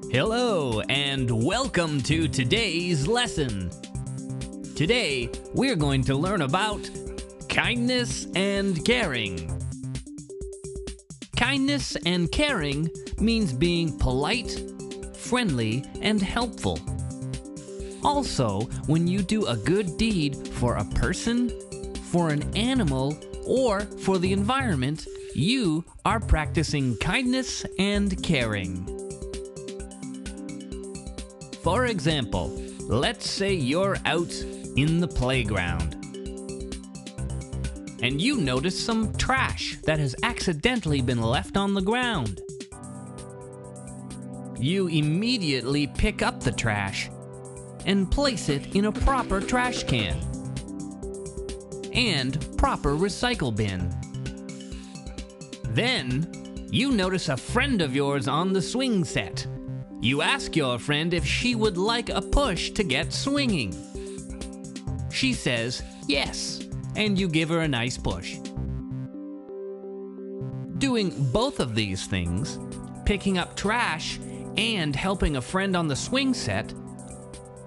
Hello and welcome to today's lesson. Today we're going to learn about kindness and caring. Kindness and caring means being polite, friendly, and helpful. Also, when you do a good deed for a person, for an animal, or for the environment, you are practicing kindness and caring. For example, let's say you're out in the playground and you notice some trash that has accidentally been left on the ground. You immediately pick up the trash and place it in a proper trash can and proper recycle bin. Then, you notice a friend of yours on the swing set. You ask your friend if she would like a push to get swinging. She says yes, and you give her a nice push. Doing both of these things, picking up trash and helping a friend on the swing set,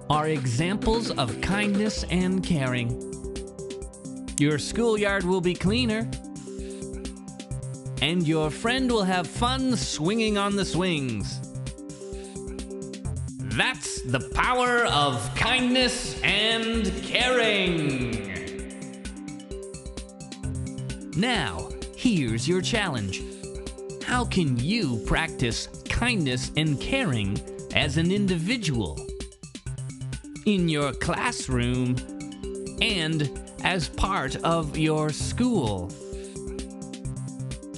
are examples of kindness and caring. Your schoolyard will be cleaner, and your friend will have fun swinging on the swings. That's the power of kindness and caring. Now, here's your challenge. How can you practice kindness and caring as an individual, in your classroom, and as part of your school?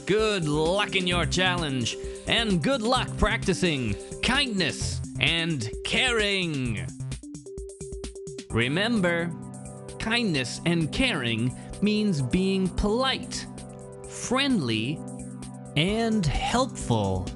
Good luck in your challenge, and good luck practicing kindness and caring. Remember, kindness and caring means being polite, friendly, and helpful.